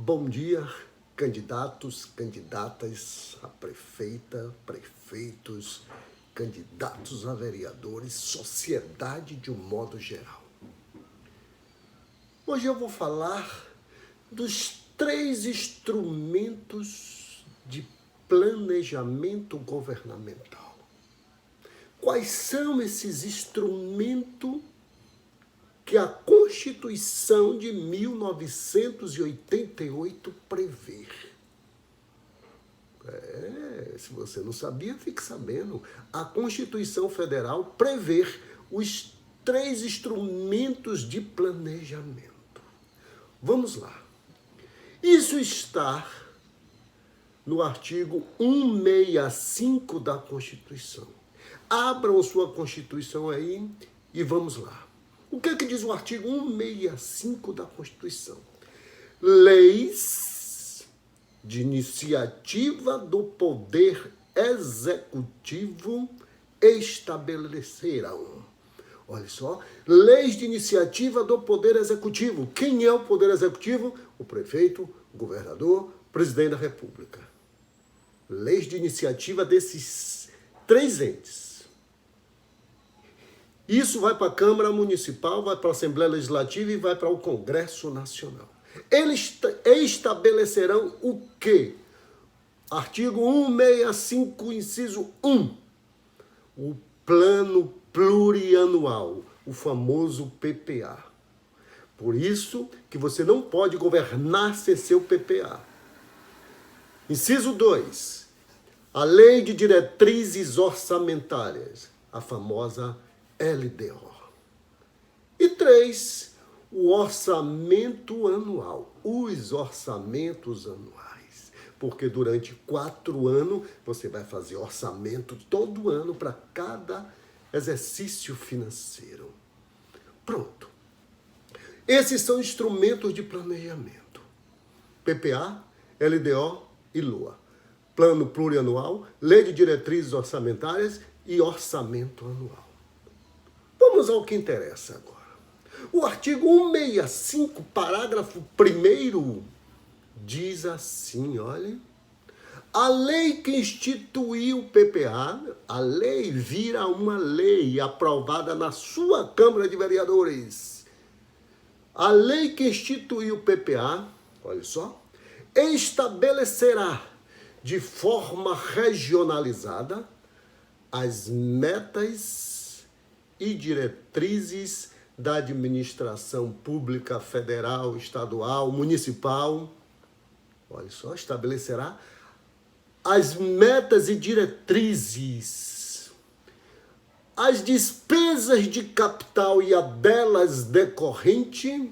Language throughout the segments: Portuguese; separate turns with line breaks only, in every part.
Bom dia, candidatos, candidatas a prefeita, prefeitos, candidatos a vereadores, sociedade de um modo geral. Hoje eu vou falar dos 3 instrumentos de planejamento governamental. Quais são esses instrumentos que a Constituição de 1988 prevê? Se você não sabia, fique sabendo. A Constituição Federal prevê os 3 instrumentos de planejamento. Vamos lá. Isso está no artigo 165 da Constituição. Abram sua Constituição aí e vamos lá. O que é que diz o artigo 165 da Constituição? Leis de iniciativa do Poder Executivo estabelecerão. Olha só, leis de iniciativa do Poder Executivo. Quem é o Poder Executivo? O prefeito, o governador, o presidente da República. Leis de iniciativa desses 3 entes. Isso vai para a Câmara Municipal, vai para a Assembleia Legislativa e vai para o Congresso Nacional. Eles estabelecerão o quê? Artigo 165, inciso 1. O Plano Plurianual, o famoso PPA. Por isso que você não pode governar sem seu PPA. Inciso 2. A Lei de Diretrizes Orçamentárias, a famosa LDO. E 3, o orçamento anual, os orçamentos anuais. Porque durante 4 anos você vai fazer orçamento todo ano para cada exercício financeiro. Pronto. Esses são instrumentos de planejamento. PPA, LDO e LOA. Plano Plurianual, Lei de Diretrizes Orçamentárias e Orçamento Anual. Vamos ao que interessa agora. O artigo 165, parágrafo 1º, diz assim, olha. A lei que instituiu o PPA, a lei vira uma lei aprovada na sua Câmara de Vereadores. A lei que instituiu o PPA, olha só, estabelecerá de forma regionalizada as metas e diretrizes da administração pública federal, estadual, municipal. Olha só, estabelecerá as metas e diretrizes, as despesas de capital e a delas decorrente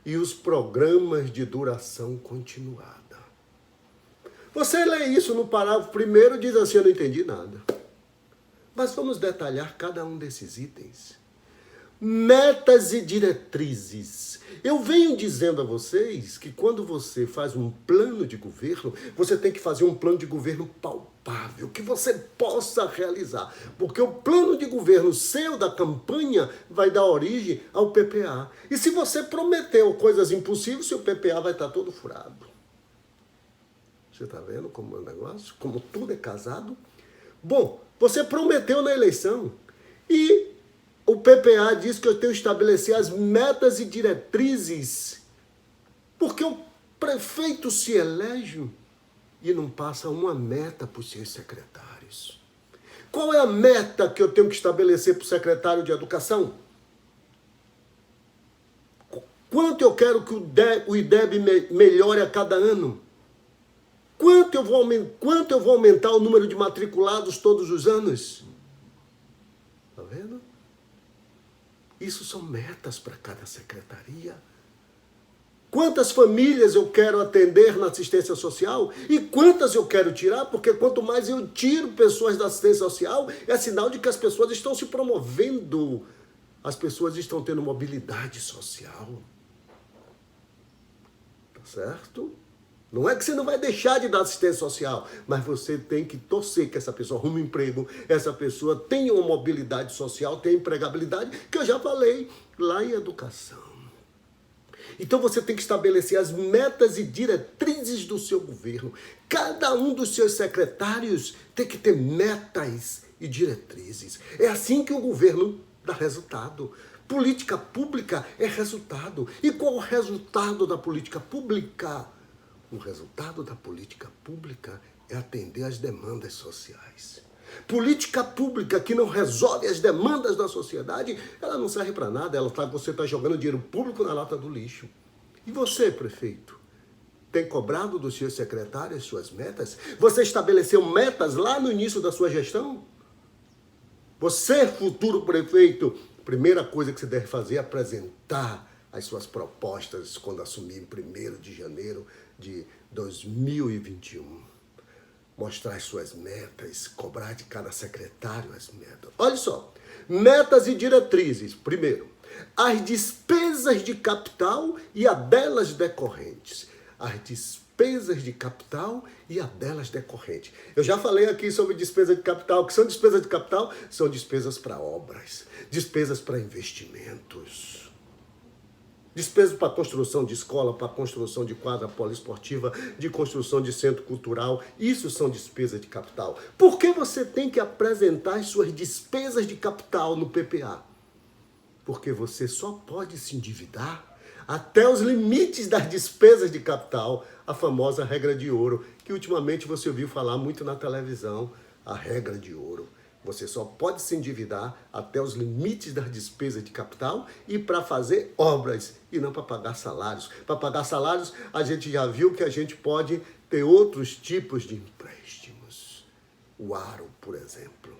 e os programas de duração continuada. Você lê isso no parágrafo 1º e diz assim, eu não entendi nada. Mas vamos detalhar cada um desses itens. Metas e diretrizes. Eu venho dizendo a vocês que quando você faz um plano de governo, você tem que fazer um plano de governo palpável, que você possa realizar. Porque o plano de governo seu da campanha vai dar origem ao PPA. E se você prometeu coisas impossíveis, seu PPA vai estar todo furado. Você está vendo como é o negócio? Como tudo é casado? Bom, você prometeu na eleição e o PPA diz que eu tenho que estabelecer as metas e diretrizes, porque o prefeito se elege e não passa uma meta para os seus secretários. Qual é a meta que eu tenho que estabelecer para o secretário de Educação? Quanto eu quero que o IDEB melhore a cada ano? Quanto eu vou aumentar o número de matriculados todos os anos? Está vendo? Isso são metas para cada secretaria. Quantas famílias eu quero atender na assistência social e quantas eu quero tirar, porque quanto mais eu tiro pessoas da assistência social, é sinal de que as pessoas estão se promovendo, as pessoas estão tendo mobilidade social. Tá certo? Não é que você não vai deixar de dar assistência social, mas você tem que torcer que essa pessoa arrume um emprego, essa pessoa tenha uma mobilidade social, tenha empregabilidade, que eu já falei lá em educação. Então você tem que estabelecer as metas e diretrizes do seu governo. Cada um dos seus secretários tem que ter metas e diretrizes. É assim que o governo dá resultado. Política pública é resultado. E qual o resultado da política pública? O resultado da política pública é atender às demandas sociais. Política pública que não resolve as demandas da sociedade, ela não serve para nada. Você está jogando dinheiro público na lata do lixo. E você, prefeito, tem cobrado dos seus secretários suas metas? Você estabeleceu metas lá no início da sua gestão? Você, futuro prefeito, a primeira coisa que você deve fazer é apresentar as suas propostas quando assumir em 1º de janeiro de 2021. Mostrar as suas metas, cobrar de cada secretário as metas. Olha só, metas e diretrizes. Primeiro, as despesas de capital e a delas decorrentes. As despesas de capital e a delas decorrentes. Eu já falei aqui sobre despesa de capital. O que são despesas de capital? São despesas para obras, despesas para investimentos. Despesas para construção de escola, para construção de quadra poliesportiva, de construção de centro cultural. Isso são despesas de capital. Por que você tem que apresentar as suas despesas de capital no PPA? Porque você só pode se endividar até os limites das despesas de capital, a famosa regra de ouro, que ultimamente você ouviu falar muito na televisão, a regra de ouro. Você só pode se endividar até os limites das despesas de capital e para fazer obras e não para pagar salários. Para pagar salários, a gente já viu que a gente pode ter outros tipos de empréstimos. O aro, por exemplo.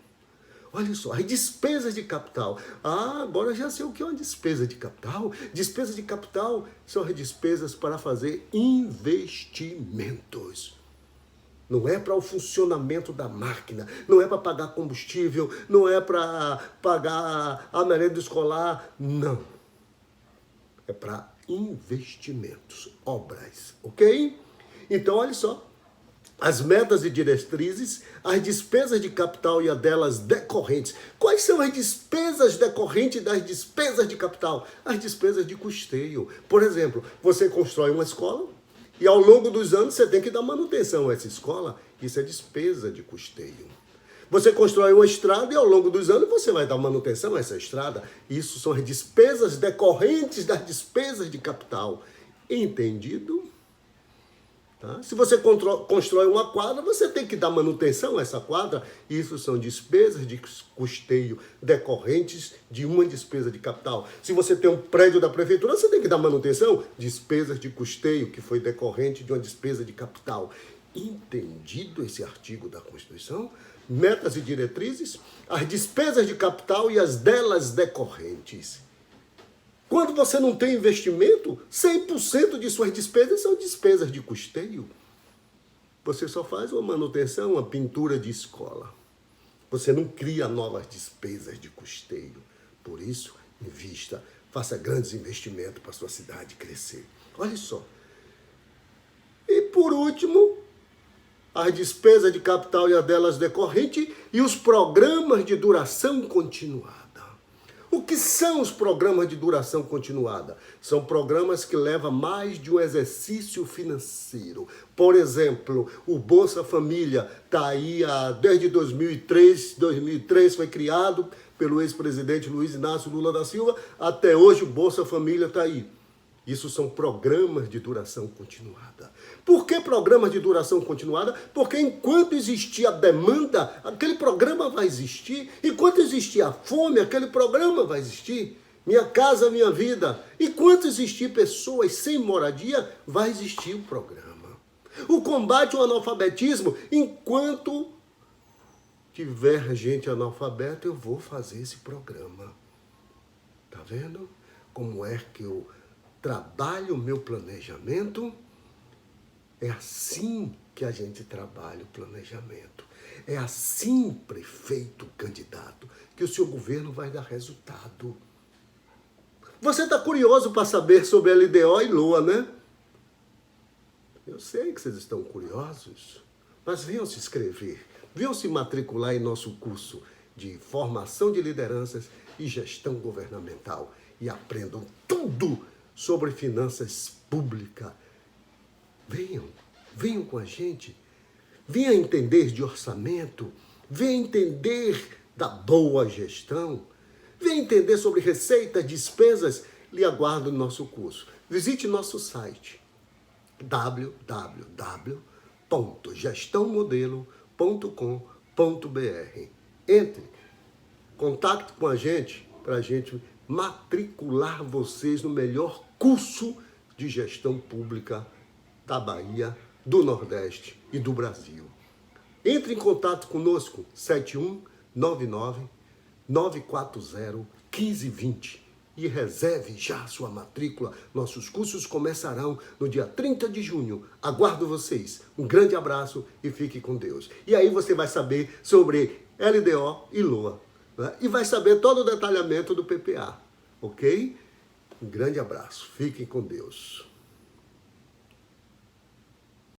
Olha só, as despesas de capital. Agora eu já sei o que é uma despesa de capital. Despesas de capital são as despesas para fazer investimentos. Não é para o funcionamento da máquina, não é para pagar combustível, não é para pagar a merenda escolar, não. É para investimentos, obras, ok? Então, olha só, as metas e diretrizes, as despesas de capital e a delas decorrentes. Quais são as despesas decorrentes das despesas de capital? As despesas de custeio. Por exemplo, você constrói uma escola, e ao longo dos anos você tem que dar manutenção a essa escola. Isso é despesa de custeio. Você constrói uma estrada e ao longo dos anos você vai dar manutenção a essa estrada. Isso são as despesas decorrentes das despesas de capital. Entendido? Tá? Se você constrói uma quadra, você tem que dar manutenção a essa quadra. Isso são despesas de custeio decorrentes de uma despesa de capital. Se você tem um prédio da prefeitura, você tem que dar manutenção. Despesas de custeio que foi decorrente de uma despesa de capital. Entendido esse artigo da Constituição? Metas e diretrizes, as despesas de capital e as delas decorrentes. Quando você não tem investimento, 100% de suas despesas são despesas de custeio. Você só faz uma manutenção, uma pintura de escola. Você não cria novas despesas de custeio. Por isso, invista, faça grandes investimentos para a sua cidade crescer. Olha só. E por último, as despesas de capital e as delas decorrentes e os programas de duração continuada. O que são os programas de duração continuada? São programas que levam mais de um exercício financeiro. Por exemplo, o Bolsa Família está aí desde 2003. 2003 foi criado pelo ex-presidente Luiz Inácio Lula da Silva. Até hoje o Bolsa Família está aí. Isso são programas de duração continuada. Por que programas de duração continuada? Porque enquanto existir a demanda, aquele programa vai existir. Enquanto existir a fome, aquele programa vai existir. Minha Casa, Minha Vida. Enquanto existir pessoas sem moradia, vai existir o programa. O combate ao analfabetismo, enquanto tiver gente analfabeta, eu vou fazer esse programa. Tá vendo? Como é que eu trabalho o meu planejamento? É assim que a gente trabalha o planejamento. É assim, prefeito, candidato, que o seu governo vai dar resultado. Você está curioso para saber sobre LDO e LOA, né? Eu sei que vocês estão curiosos, mas venham se inscrever, venham se matricular em nosso curso de formação de lideranças e gestão governamental e aprendam tudo sobre finanças públicas. Venham com a gente. Venha entender de orçamento. Venha entender da boa gestão. Venha entender sobre receitas, despesas. Lhe aguardo no nosso curso. Visite nosso site www.gestãomodelo.com.br. Entre, contacte com a gente para a gente matricular vocês no melhor curso de gestão pública da Bahia, do Nordeste e do Brasil. Entre em contato conosco, 7199-940-1520 e reserve já sua matrícula. Nossos cursos começarão no dia 30 de junho. Aguardo vocês. Um grande abraço e fique com Deus. E aí você vai saber sobre LDO e LOA, né? E vai saber todo o detalhamento do PPA, ok? Um grande abraço. Fiquem com Deus.